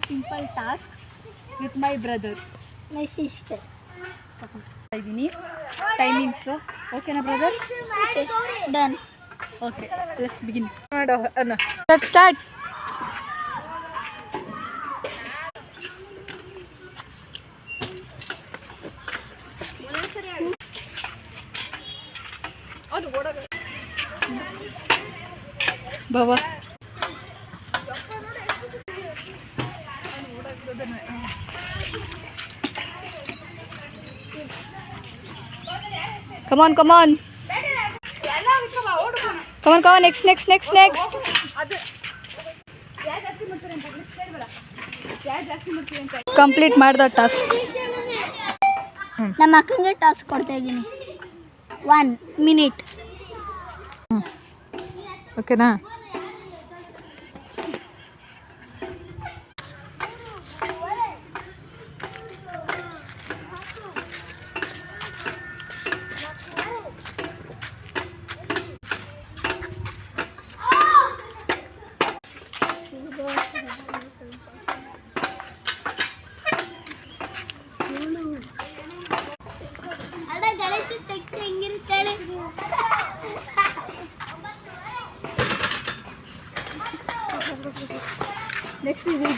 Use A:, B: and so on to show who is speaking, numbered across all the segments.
A: Simple task with my brother,
B: my sister.
A: ಇದ್ದೀನಿ timings ಓಕೆನಾ brother?
B: Done.
A: Okay let's begin. Start. Baba come on next complete ಮಾಡ್ದ task.
B: ನಮ್ಮ ಅಕ್ಕಂಗೆ task ಕೊಡ್ತಾ ಇದ್ದೀನಿ 1 minute.
A: ಓಕೆನಾ? Next ಇದು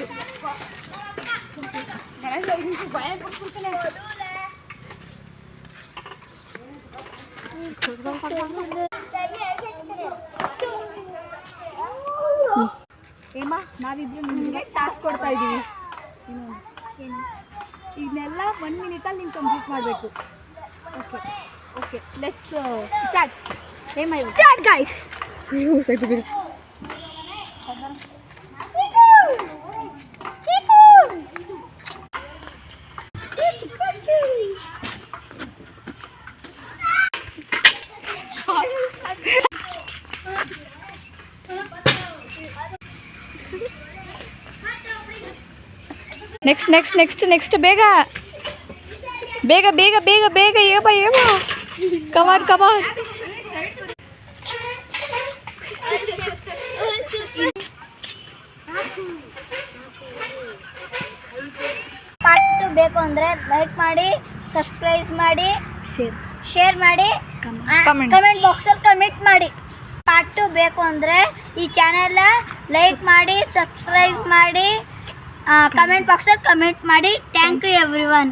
A: ಏಮಾ, ನಾವಿಬ್ರು ನಿಮಗೆ ಟಾಸ್ಕ್ ಕೊಡ್ತಾ ಇದ್ದೀವಿ. ಇದನ್ನೆಲ್ಲ 1 minute-ಅಲ್ಲಿ ನೀವು ಕಂಪ್ಲೀಟ್ ಮಾಡಬೇಕು. Okay okay let's start. ಏಮಾ
B: ಸ್ಟಾರ್ಟ್ ಗೈಸ್.
A: ನೆಕ್ಸ್ಟ್ ಬೇಗ ಏಮ ಕಮಾನ್
B: ಪಾರ್ಟ್ 2 ಬೇಕು ಅಂದರೆ ಲೈಕ್ ಮಾಡಿ, ಸಬ್ಸ್ಕ್ರೈಬ್ ಮಾಡಿ, ಶೇರ್ ಮಾಡಿ, ಕಮೆಂಟ್ ಬಾಕ್ಸಲ್ಲಿ ಕಮೆಂಟ್ ಮಾಡಿ. ಪಾರ್ಟ್ 2 ಬೇಕು ಅಂದರೆ ಈ ಚಾನೆಲ್ ಲೈಕ್ ಮಾಡಿ, ಸಬ್ಸ್ಕ್ರೈಬ್ ಮಾಡಿ, ಕಮೆಂಟ್ ಬಾಕ್ಸಲ್ಲಿ ಕಮೆಂಟ್ ಮಾಡಿ. Thank you everyone.